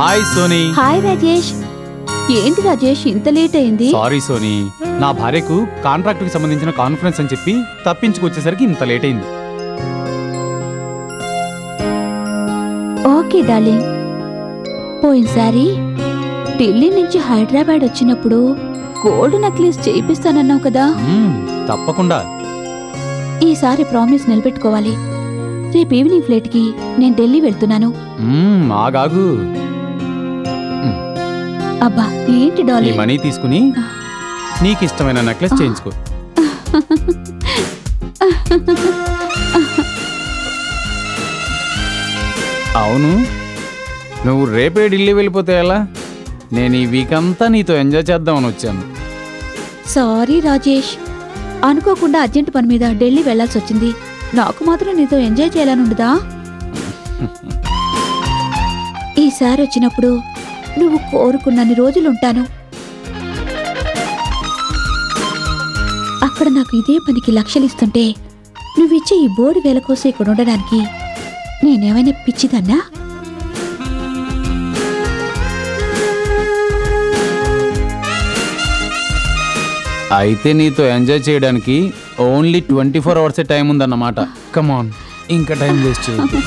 Hi Sony. Hi Rajesh. ఏంటి రాజేష్ ఇంత late అయింది? సారీ సోనీ, నా భార్యకు కాంట్రాక్ట్ కి సంబంధించిన కాన్ఫరెన్స్ అని చెప్పి తప్పించుకొచ్చేసరికి ఇంత లేట్ అయింది. Okay darling. పోయినసారి ఢిల్లీ నుంచి హైదరాబాద్ వచ్చినప్పుడు గోల్డ్ నెక్లెస్ చేయిస్తానన్నావు కదా. తప్పకుండా. ఈసారి ప్రామిస్ నిలబెట్టుకోవాలి. రేపు ఈవినింగ్ ఫ్లైట్ కి నేను ఢిల్లీ వెళ్తున్నాను. ఆగాగు. అబ్బా ఏంటి ఈ డార్లింగ్? మనీ తీసుకుని నీకు ఇష్టమైన నెక్లెస్ చేయించుకో. అవును, నువ్వు రేపే ఢిల్లీ వెళ్ళిపోతే ఎలా? నేను ఈ వీక్ అంతా నీతో ఎంజాయ్ చేద్దామని వచ్చాను. సారీ రాజేష్, అనుకోకుండా అర్జెంట్ పని మీద ఢిల్లీ వెళ్లాల్సి వచ్చింది. నాకు మాత్రం నీతో ఎంజాయ్ చేయాలనుండదా? ఈసారి వచ్చినప్పుడు నువ్వు కోరుకున్నన్ని రోజులుంటాను. అక్కడ నాకు ఇదే పనికి లక్షలిస్తుంటే నువ్విచ్చే ఈ బోడి వేల కోసం ఇక్కడ ఉండడానికి నేనేమైనా పిచ్చిదన్నా? అయితే నీతో ఎంజాయ్ చేయడానికి ఓన్లీ 24 అవర్సే టైం ఉందన్నమాట. కమాన్, ఇంకా టైం వేస్ట్ చేయొద్దు.